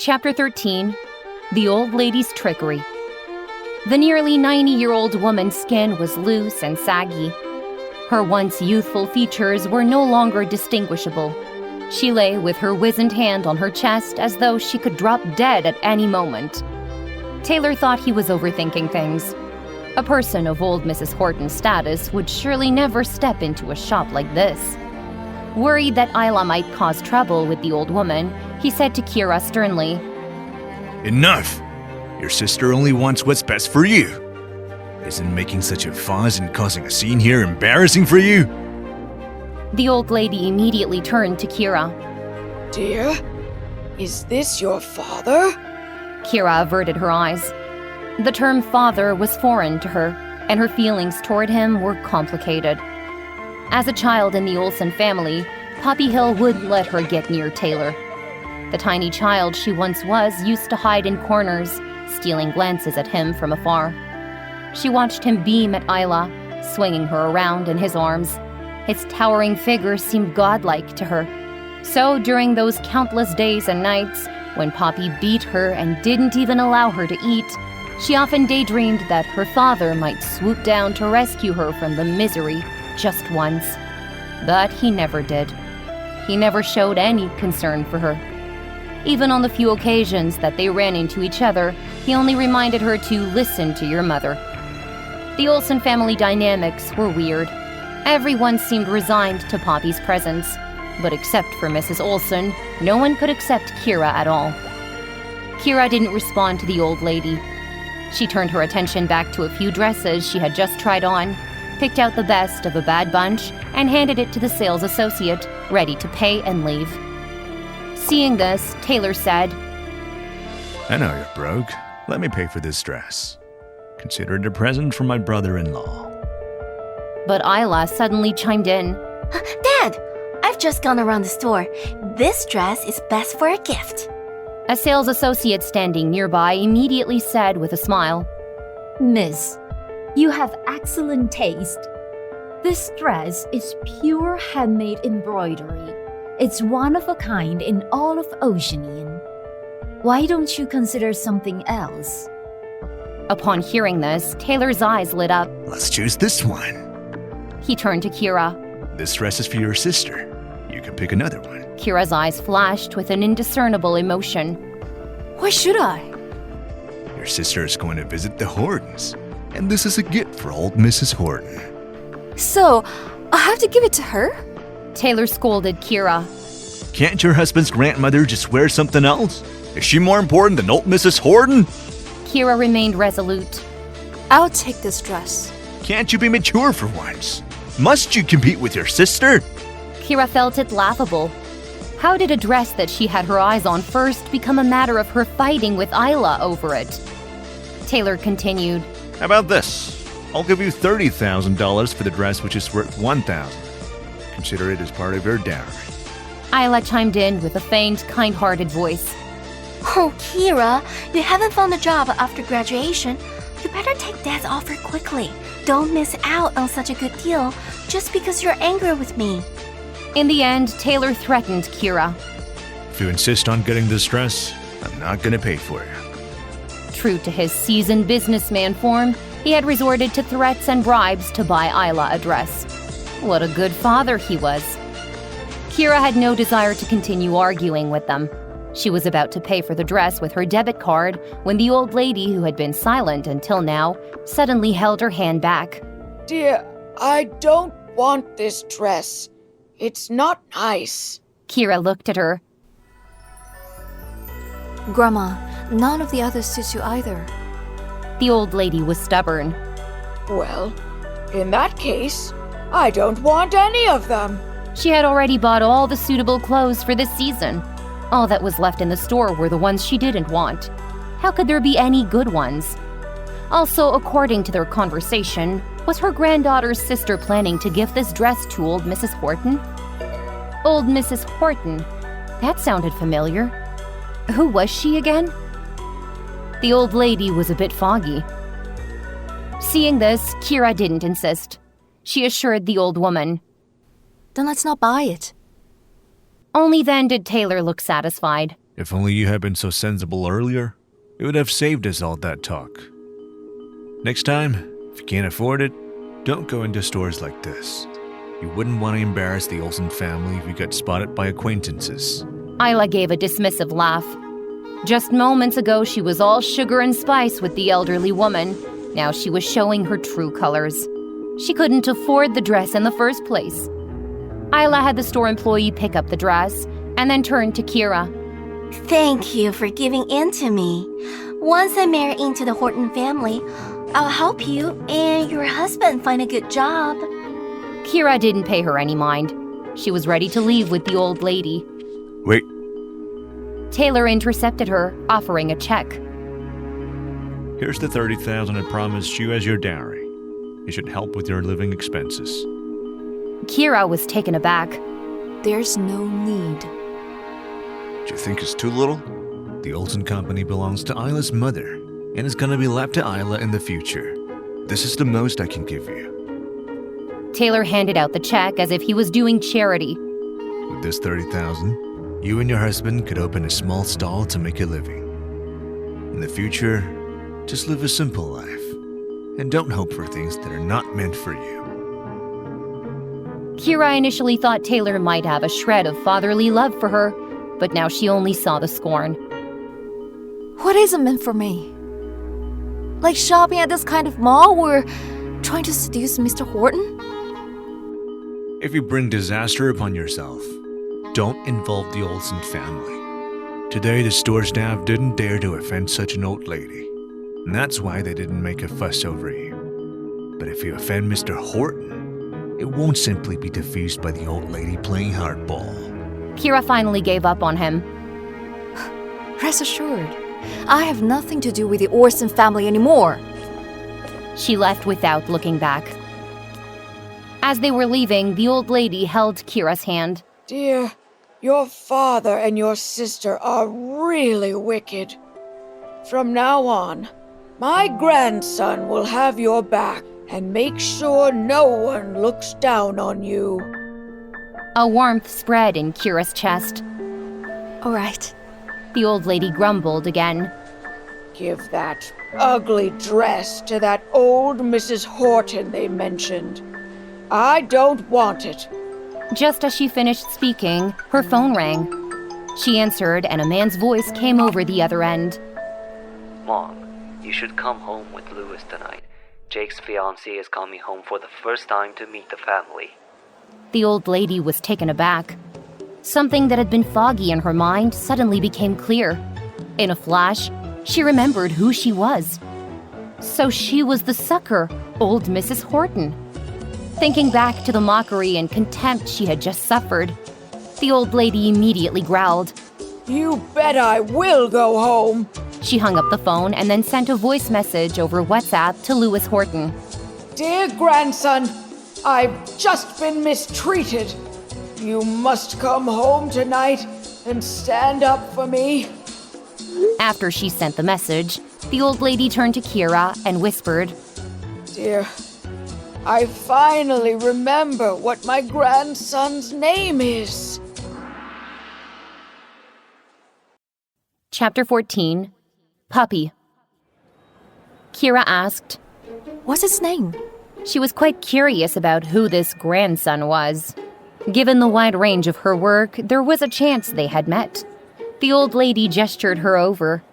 Chapter 13. The Old Lady's Trickery. The nearly 90-year-old woman's skin was loose and saggy. Her once youthful features were no longer distinguishable. She lay with her wizened hand on her chest as though she could drop dead at any moment. Taylor thought he was overthinking things. A person of old Mrs. Horton's status would surely never step into a shop like this. Worried that Isla might cause trouble with the old woman, he said to Keira sternly, "Enough! Your sister only wants what's best for you. Isn't making such a fuss and causing a scene here embarrassing for you?" The old lady immediately turned to Keira. "Dear, is this your father?" Keira averted her eyes. The term father was foreign to her, and her feelings toward him were complicated. As a child in the Olsen family, Poppy Hill wouldn't let her get near Taylor. The tiny child she once was used to hide in corners, stealing glances at him from afar. She watched him beam at Isla, swinging her around in his arms. His towering figure seemed godlike to her. So during those countless days and nights, when Poppy beat her and didn't even allow her to eat, she often daydreamed that her father might swoop down to rescue her from the misery just once. But he never did. He never showed any concern for her. Even on the few occasions that they ran into each other, he only reminded her to listen to your mother. The Olsen family dynamics were weird. Everyone seemed resigned to Poppy's presence, but except for Mrs. Olsen, no one could accept Keira at all. Keira didn't respond to the old lady. She turned her attention back to a few dresses she had just tried on, picked out the best of a bad bunch, and handed it to the sales associate, ready to pay and leave. Seeing this, Taylor said, "I know you're broke. Let me pay for this dress. Consider it a present from my brother-in-law." But Isla suddenly chimed in. "Dad, I've just gone around the store. This dress is best for a gift." A sales associate standing nearby immediately said with a smile, "Miss, you have excellent taste. This dress is pure handmade embroidery. It's one of a kind in all of Oceanian. Why don't you consider something else?" Upon hearing this, Taylor's eyes lit up. "Let's choose this one." He turned to Keira. "This dress is for your sister. You can pick another one." Keira's eyes flashed with an indiscernible emotion. Why should I? Your sister is going to visit the Hortons, and this is a gift for old Mrs. Horton. So, I have to give it to her? Taylor scolded Keira. Can't your husband's grandmother just wear something else? Is she more important than old Mrs. Horton? Keira remained resolute. I'll take this dress. Can't you be mature for once? Must you compete with your sister? Keira felt it laughable. How did a dress that she had her eyes on first become a matter of her fighting with Isla over it? Taylor continued. How about this? I'll give you $30,000 for the dress, which is worth $1,000. Consider it as part of your dowry. Isla chimed in with a faint, kind-hearted voice. "Oh, Keira, you haven't found a job after graduation. You better take Dad's offer quickly. Don't miss out on such a good deal just because you're angry with me." In the end, Taylor threatened Keira. If you insist on getting this dress, I'm not going to pay for you. True to his seasoned businessman form, he had resorted to threats and bribes to buy Isla a dress. What a good father he was. Keira had no desire to continue arguing with them. She was about to pay for the dress with her debit card when the old lady, who had been silent until now, suddenly held her hand back. "Dear, I don't want this dress. It's not nice." Keira looked at her. Grandma, none of the others suits you either. The old lady was stubborn. "Well, in that case, I don't want any of them." She had already bought all the suitable clothes for this season. All that was left in the store were the ones she didn't want. How could there be any good ones? Also, according to their conversation, was her granddaughter's sister planning to give this dress to old Mrs. Horton? Old Mrs. Horton? That sounded familiar. Who was she again? The old lady was a bit foggy. Seeing this, Keira didn't insist. She assured the old woman. Then let's not buy it. Only then did Taylor look satisfied. If only you had been so sensible earlier, it would have saved us all that talk. Next time, if you can't afford it, don't go into stores like this. You wouldn't want to embarrass the Olsen family if you got spotted by acquaintances. Isla gave a dismissive laugh. Just moments ago, she was all sugar and spice with the elderly woman. Now she was showing her true colors. She couldn't afford the dress in the first place. Isla had the store employee pick up the dress and then turned to Keira. Thank you for giving in to me. Once I marry into the Horton family, I'll help you and your husband find a good job. Keira didn't pay her any mind. She was ready to leave with the old lady. Wait, Taylor intercepted her, offering a check. here's the $30,000 I promised you as your dowry. It should help with your living expenses. Keira was taken aback. There's no need. Do you think it's too little? The Olsen company belongs to Isla's mother, and is gonna be left to Isla in the future. This is the most I can give you. Taylor handed out the check as if he was doing charity. With this $30,000, you and your husband could open a small stall to make a living. In the future, just live a simple life, and don't hope for things that are not meant for you. Keira initially thought Taylor might have a shred of fatherly love for her, but now she only saw the scorn. What isn't meant for me? Like shopping at this kind of mall or trying to seduce Mr. Horton? If you bring disaster upon yourself, don't involve the Olsen family. Today, the store staff didn't dare to offend such an old lady, and that's why they didn't make a fuss over you. But if you offend Mr. Horton, it won't simply be diffused by the old lady playing hardball. Keira finally gave up on him. Rest assured, I have nothing to do with the Orson family anymore. She left without looking back. As they were leaving, the old lady held Kira's hand. Dear, your father and your sister are really wicked. From now on, my grandson will have your back and make sure no one looks down on you. A warmth spread in Kira's chest. All right. The old lady grumbled again. Give that ugly dress to that old Mrs. Horton they mentioned. I don't want it. Just as she finished speaking, her phone rang. She answered, and a man's voice came over the other end. Mom, you should come home with Louis tonight. Jake's fiancée is coming home for the first time to meet the family. The old lady was taken aback. Something that had been foggy in her mind suddenly became clear. In a flash, she remembered who she was. So she was the sucker, old Mrs. Horton. Thinking back to the mockery and contempt she had just suffered, the old lady immediately growled. You bet I will go home. She hung up the phone and then sent a voice message over WhatsApp to Louis Horton. Dear grandson, I've just been mistreated. You must come home tonight and stand up for me. After she sent the message, the old lady turned to Keira and whispered, Dear, I finally remember what my grandson's name is. Chapter 14, Puppy. Keira asked. What's his name? She was quite curious about who this grandson was. Given the wide range of her work, there was a chance they had met. The old lady gestured her over.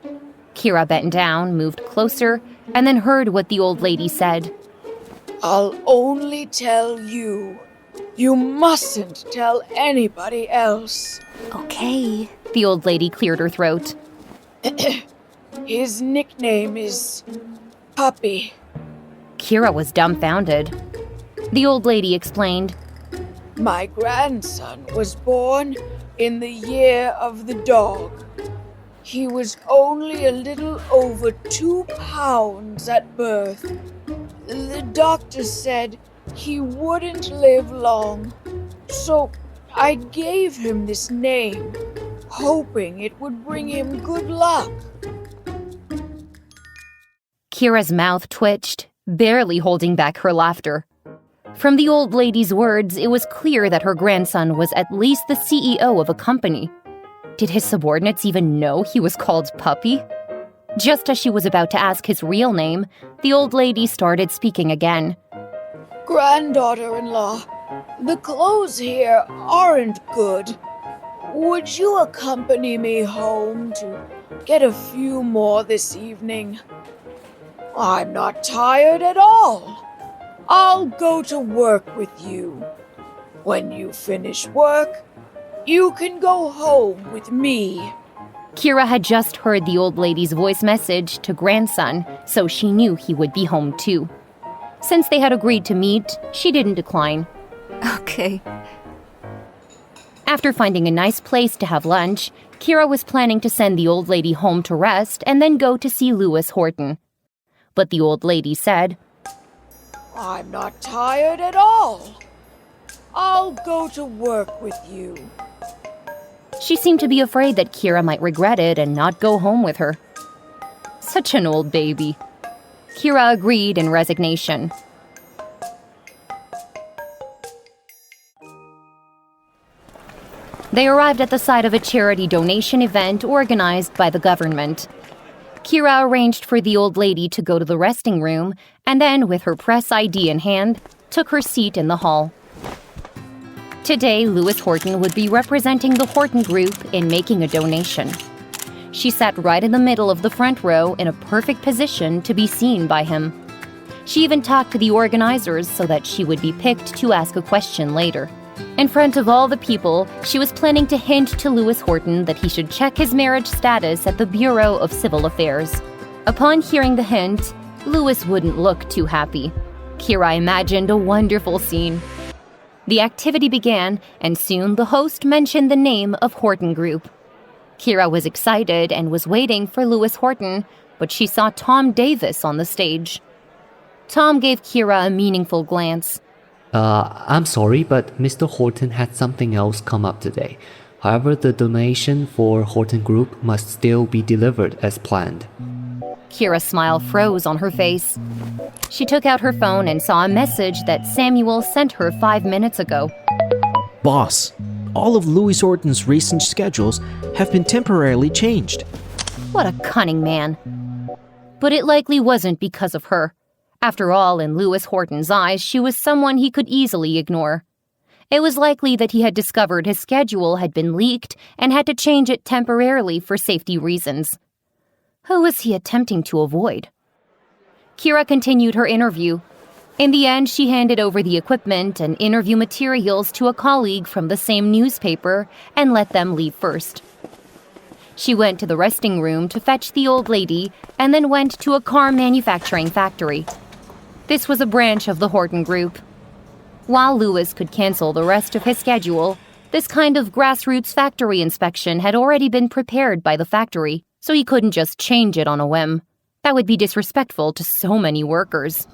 Keira bent down, moved closer, and then heard what the old lady said. I'll only tell you. You mustn't tell anybody else. Okay. The old lady cleared her throat. His nickname is Puppy. Keira was dumbfounded. The old lady explained. My grandson was born in the year of the dog. He was only a little over 2 pounds at birth. The doctor said he wouldn't live long, so I gave him this name, hoping it would bring him good luck. Kira's mouth twitched, barely holding back her laughter. From the old lady's words, it was clear that her grandson was at least the CEO of a company. Did his subordinates even know he was called Puppy? Just as she was about to ask his real name, the old lady started speaking again. Granddaughter-in-law, the clothes here aren't good. Would you accompany me home to get a few more this evening? I'm not tired at all. I'll go to work with you. When you finish work, you can go home with me. Keira had just heard the old lady's voice message to grandson, so she knew he would be home too. Since they had agreed to meet, she didn't decline. Okay. After finding a nice place to have lunch, Keira was planning to send the old lady home to rest and then go to see Lewis Horton. But the old lady said, I'm not tired at all. I'll go to work with you. She seemed to be afraid that Keira might regret it and not go home with her. Such an old baby. Keira agreed in resignation. They arrived at the site of a charity donation event organized by the government. Keira arranged for the old lady to go to the resting room and then, with her press ID in hand, took her seat in the hall. Today, Lewis Horton would be representing the Horton Group in making a donation. She sat right in the middle of the front row in a perfect position to be seen by him. She even talked to the organizers so that she would be picked to ask a question later. In front of all the people, she was planning to hint to Lewis Horton that he should check his marriage status at the Bureau of Civil Affairs. Upon hearing the hint, Lewis wouldn't look too happy. Keira imagined a wonderful scene. The activity began, and soon the host mentioned the name of Horton Group. Keira was excited and was waiting for Lewis Horton, but she saw Tom Davis on the stage. Tom gave Keira a meaningful glance. I'm sorry, but Mr. Horton had something else come up today. However, the donation for Horton Group must still be delivered as planned. Keira's smile froze on her face. She took out her phone and saw a message that Samuel sent her 5 minutes ago. Boss, all of Lewis Horton's recent schedules have been temporarily changed. What a cunning man. But it likely wasn't because of her. After all, in Lewis Horton's eyes, she was someone he could easily ignore. It was likely that he had discovered his schedule had been leaked and had to change it temporarily for safety reasons. Who was he attempting to avoid? Keira continued her interview. In the end, she handed over the equipment and interview materials to a colleague from the same newspaper and let them leave first. She went to the resting room to fetch the old lady and then went to a car manufacturing factory. This was a branch of the Horton Group. While Lewis could cancel the rest of his schedule, this kind of grassroots factory inspection had already been prepared by the factory, so he couldn't just change it on a whim. That would be disrespectful to so many workers.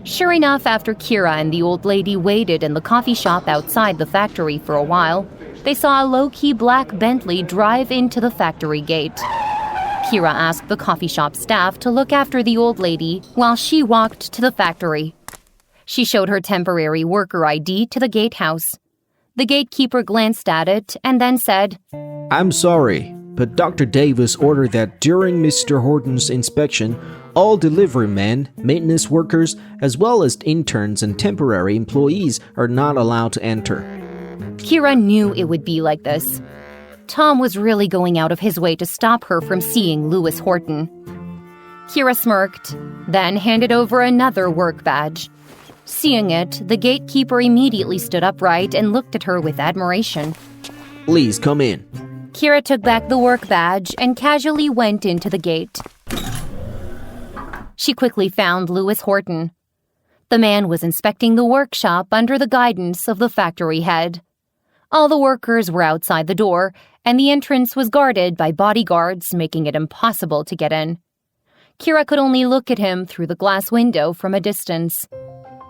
Sure enough, after Keira and the old lady waited in the coffee shop outside the factory for a while, they saw a low-key black Bentley drive into the factory gate. Keira asked the coffee shop staff to look after the old lady while she walked to the factory. She showed her temporary worker ID to the gatehouse. The gatekeeper glanced at it and then said, I'm sorry, but Dr. Davis ordered that during Mr. Horton's inspection, all delivery men, maintenance workers, as well as interns and temporary employees are not allowed to enter. Keira knew it would be like this. Tom was really going out of his way to stop her from seeing Lewis Horton. Keira smirked, then handed over another work badge. Seeing it, the gatekeeper immediately stood upright and looked at her with admiration. Please come in. Keira took back the work badge and casually went into the gate. She quickly found Lewis Horton. The man was inspecting the workshop under the guidance of the factory head. All the workers were outside the door, and the entrance was guarded by bodyguards, making it impossible to get in. Keira could only look at him through the glass window from a distance.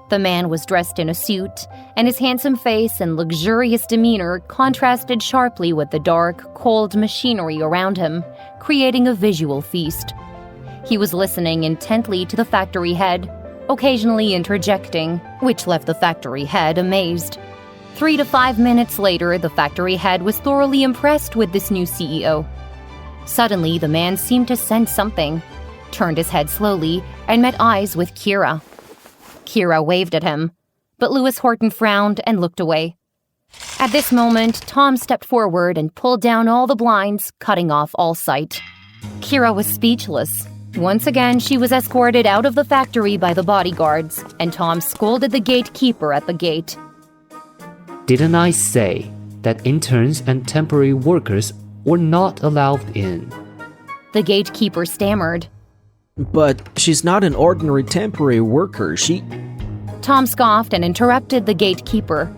The man was dressed in a suit, and his handsome face and luxurious demeanor contrasted sharply with the dark, cold machinery around him, creating a visual feast. He was listening intently to the factory head, occasionally interjecting, which left the factory head amazed. 3 to 5 minutes later, the factory head was thoroughly impressed with this new CEO. Suddenly, the man seemed to sense something, turned his head slowly, and met eyes with Keira. Keira waved at him, but Lewis Horton frowned and looked away. At this moment, Tom stepped forward and pulled down all the blinds, cutting off all sight. Keira was speechless. Once again, she was escorted out of the factory by the bodyguards, and Tom scolded the gatekeeper at the gate. Didn't I say that interns and temporary workers were not allowed in? The gatekeeper stammered. But she's not an ordinary temporary worker. Tom scoffed and interrupted the gatekeeper.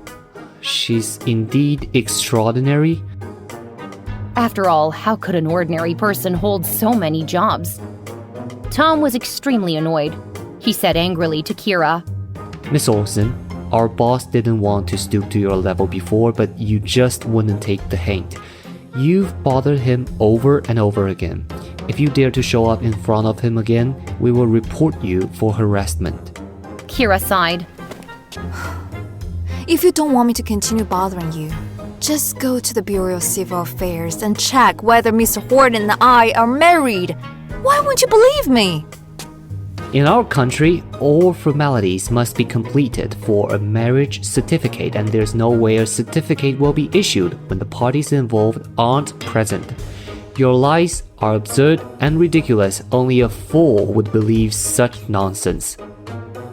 She's indeed extraordinary. After all, how could an ordinary person hold so many jobs? Tom was extremely annoyed. He said angrily to Keira, Miss Olsen, our boss didn't want to stoop to your level before, but you just wouldn't take the hint. You've bothered him over and over again. If you dare to show up in front of him again, we will report you for harassment. Keira sighed. If you don't want me to continue bothering you, just go to the Bureau of Civil Affairs and check whether Mr. Horton and I are married. Why won't you believe me? In our country, all formalities must be completed for a marriage certificate, and there's no way a certificate will be issued when the parties involved aren't present. Your lies are absurd and ridiculous. Only a fool would believe such nonsense.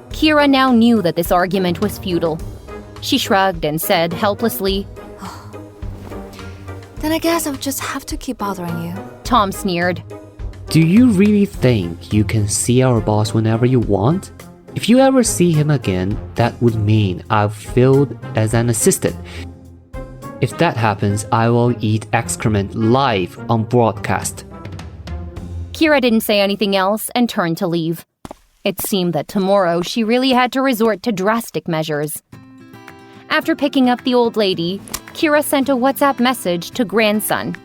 Keira now knew that this argument was futile. She shrugged and said helplessly, Then I guess I'll just have to keep bothering you. Tom sneered. Do you really think you can see our boss whenever you want? If you ever see him again, that would mean I've failed as an assistant. If that happens, I will eat excrement live on broadcast. Keira didn't say anything else and turned to leave. It seemed that tomorrow she really had to resort to drastic measures. After picking up the old lady, Keira sent a WhatsApp message to grandson.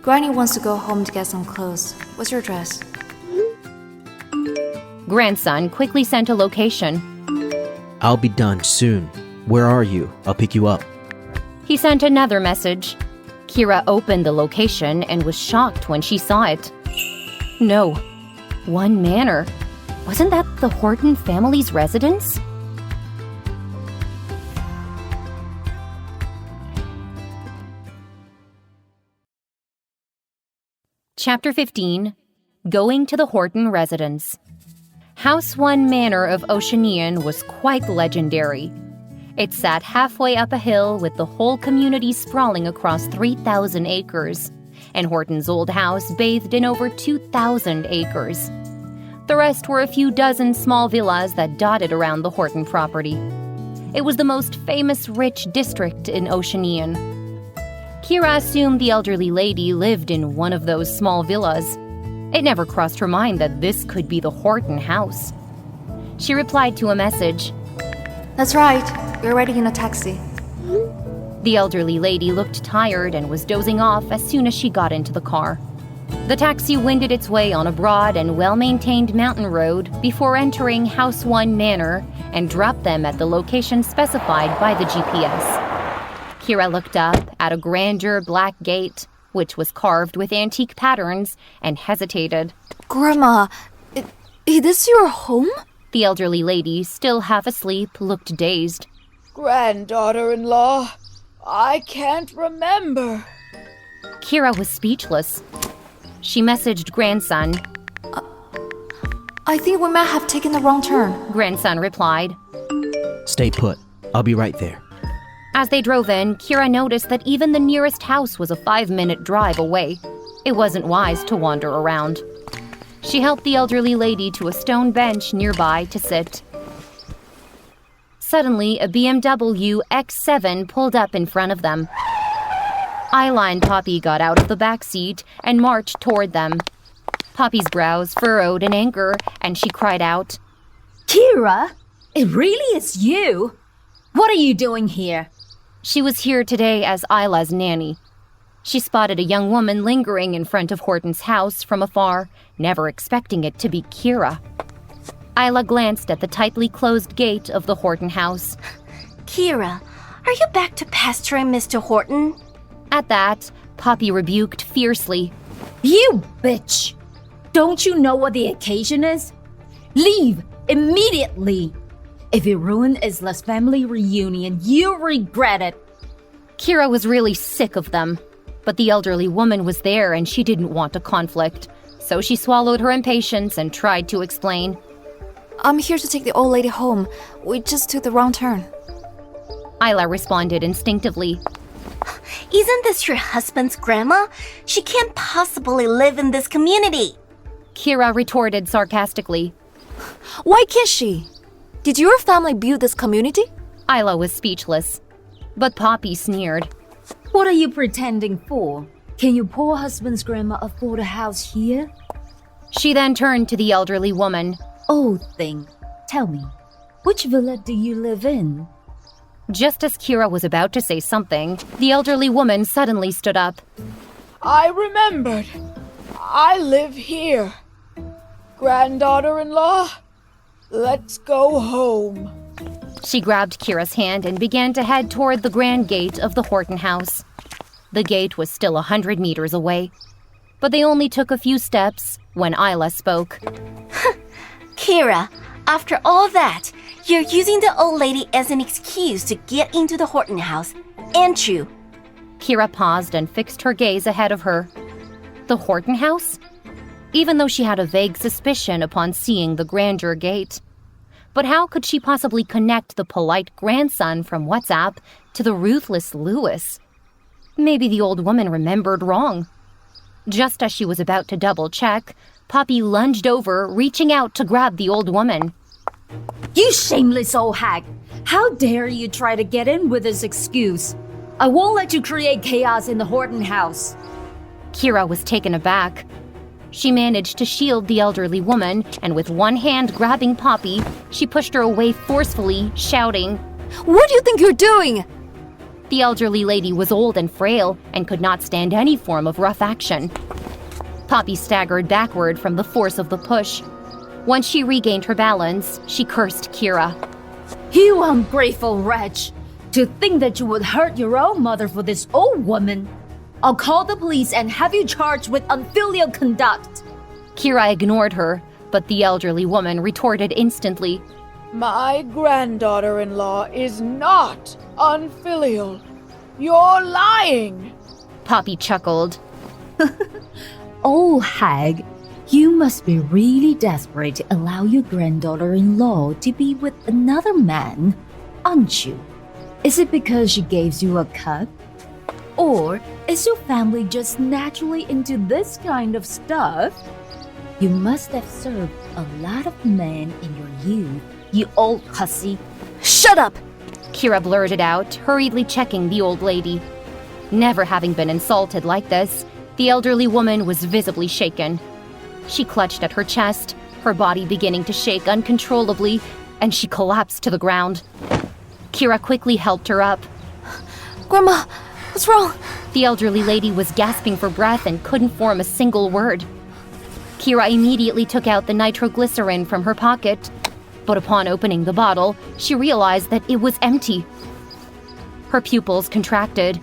Granny wants to go home to get some clothes. What's your address? Grandson quickly sent a location. I'll be done soon. Where are you? I'll pick you up. He sent another message. Keira opened the location and was shocked when she saw it. No, One Manor. Wasn't that the Horton family's residence? Chapter 15. Going to the Horton residence. House 1 Manor of Oceanian was quite legendary. It sat halfway up a hill with the whole community sprawling across 3,000 acres, and Horton's old house bathed in over 2,000 acres. The rest were a few dozen small villas that dotted around the Horton property. It was the most famous rich district in Oceanian. Keira assumed the elderly lady lived in one of those small villas. It never crossed her mind that this could be the Horton house. She replied to a message. That's right. We're already in a taxi. The elderly lady looked tired and was dozing off as soon as she got into the car. The taxi wended its way on a broad and well-maintained mountain road before entering House 1 Manor and dropped them at the location specified by the GPS. Keira looked up at a grandeur black gate, which was carved with antique patterns, and hesitated. Grandma, is this your home? The elderly lady, still half asleep, looked dazed. Granddaughter-in-law, I can't remember. Keira was speechless. She messaged grandson. I think we might have taken the wrong turn. Grandson replied. Stay put. I'll be right there. As they drove in, Keira noticed that even the nearest house was a 5-minute drive away. It wasn't wise to wander around. She helped the elderly lady to a stone bench nearby to sit. Suddenly, a BMW X7 pulled up in front of them. Isla and Poppy got out of the back seat and marched toward them. Poppy's brows furrowed in anger, and she cried out, Keira, it really is you? What are you doing here? She was here today as Isla's nanny. She spotted a young woman lingering in front of Horton's house from afar, never expecting it to be Keira. Isla glanced at the tightly closed gate of the Horton house. Keira, Are you back to pestering Mr. Horton? At that, Poppy rebuked fiercely. You bitch! Don't you know what the occasion is? Leave immediately! If you ruin Isla's family reunion, you'll regret it. Keira was really sick of them, but the elderly woman was there and she didn't want a conflict, so she swallowed her impatience and tried to explain. I'm here to take the old lady home. We just took the wrong turn. Isla responded instinctively. Isn't this your husband's grandma? She can't possibly live in this community. Keira retorted sarcastically. Why can't she? Did your family build this community? Isla was speechless, but Poppy sneered. What are you pretending for? Can your poor husband's grandma afford a house here? She then turned to the elderly woman. Old thing, tell me, which villa do you live in? Just as Keira was about to say something, the elderly woman suddenly stood up. I remembered. I live here. Granddaughter-in-law, let's go home. She grabbed Kira's hand and began to head toward the grand gate of the Horton house. The gate was still 100 meters away, but they only took a few steps when Isla spoke. Keira, after all that, you're using the old lady as an excuse to get into the Horton house, aren't you? Keira paused and fixed her gaze ahead of her. The Horton house? Even though she had a vague suspicion upon seeing the grandeur gate. But how could she possibly connect the polite grandson from WhatsApp to the ruthless Lewis? Maybe the old woman remembered wrong. Just as she was about to double-check, Poppy lunged over, reaching out to grab the old woman. You shameless old hag! How dare you try to get in with this excuse? I won't let you create chaos in the Horton house. Keira was taken aback. She managed to shield the elderly woman, and with one hand grabbing Poppy, she pushed her away forcefully, shouting, What do you think you're doing? The elderly lady was old and frail and could not stand any form of rough action. Poppy staggered backward from the force of the push. Once she regained her balance, she cursed Keira. You ungrateful wretch! To think that you would hurt your own mother for this old woman! I'll call the police and have you charged with unfilial conduct! Keira ignored her, but the elderly woman retorted instantly. My granddaughter-in-law is not unfilial. You're lying. Poppy chuckled. Oh, hag, you must be really desperate to allow your granddaughter-in-law to be with another man, aren't you? Is it because she gave you a cut? Or is your family just naturally into this kind of stuff? You must have served a lot of men in your youth, you old hussy. Shut up! Keira blurted out, hurriedly checking the old lady. Never having been insulted like this, the elderly woman was visibly shaken. She clutched at her chest, her body beginning to shake uncontrollably, and she collapsed to the ground. Keira quickly helped her up. Grandma, what's wrong? The elderly lady was gasping for breath and couldn't form a single word. Keira immediately took out the nitroglycerin from her pocket, but upon opening the bottle, she realized that it was empty. Her pupils contracted.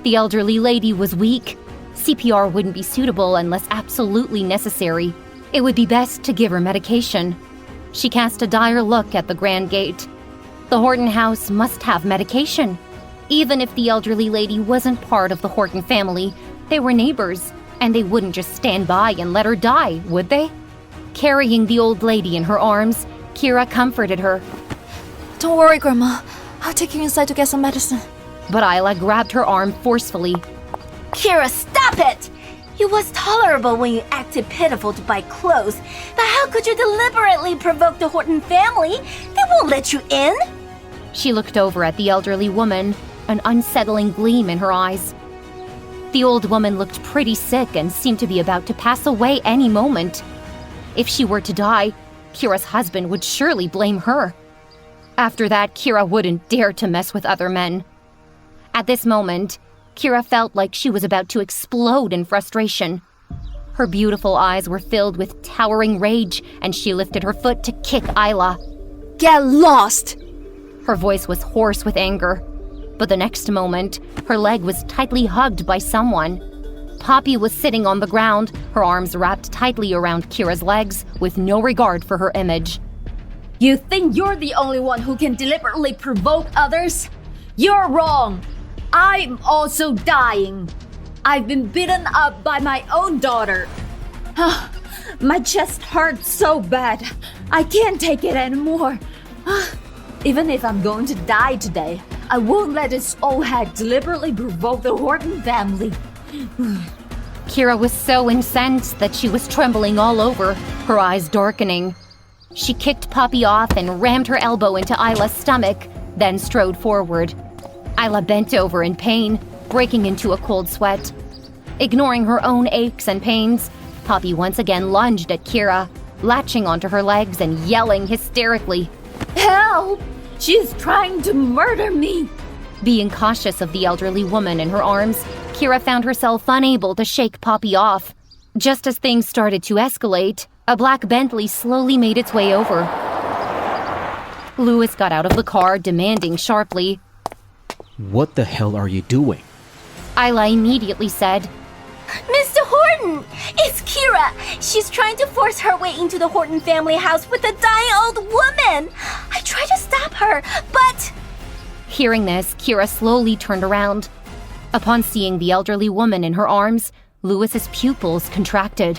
The elderly lady was weak. CPR wouldn't be suitable unless absolutely necessary. It would be best to give her medication. She cast a dire look at the grand gate. The Horton house must have medication. Even if the elderly lady wasn't part of the Horton family, they were neighbors, and they wouldn't just stand by and let her die, would they? Carrying the old lady in her arms, Keira comforted her. Don't worry, Grandma. I'll take you inside to get some medicine. But Isla grabbed her arm forcefully. Keira, stop it! It was tolerable when you acted pitiful to buy clothes, but how could you deliberately provoke the Horton family? They won't let you in! She looked over at the elderly woman, an unsettling gleam in her eyes. The old woman looked pretty sick and seemed to be about to pass away any moment. If she were to die, Keira's husband would surely blame her. After that, Keira wouldn't dare to mess with other men. At this moment, Keira felt like she was about to explode in frustration. Her beautiful eyes were filled with towering rage, and she lifted her foot to kick Isla. Get lost! Her voice was hoarse with anger. But the next moment, her leg was tightly hugged by someone. Poppy was sitting on the ground, her arms wrapped tightly around Keira's legs, with no regard for her image. You think you're the only one who can deliberately provoke others? You're wrong. I'm also dying. I've been beaten up by my own daughter. My chest hurts so bad. I can't take it anymore. Even if I'm going to die today, I won't let this old hag deliberately provoke the Horton family. Keira was so incensed that she was trembling all over, her eyes darkening. She kicked Poppy off and rammed her elbow into Isla's stomach, then strode forward. Isla bent over in pain, breaking into a cold sweat. Ignoring her own aches and pains, Poppy once again lunged at Keira, latching onto her legs and yelling hysterically. Help! She's trying to murder me! Being cautious of the elderly woman in her arms, Keira found herself unable to shake Poppy off. Just as things started to escalate, a black Bentley slowly made its way over. Louis got out of the car, demanding sharply, What the hell are you doing? Isla immediately said, Mr. Horton! It's Keira! She's trying to force her way into the Horton family house with a dying old woman! I tried to stop her, but... Hearing this, Keira slowly turned around. Upon seeing the elderly woman in her arms, Louis's pupils contracted.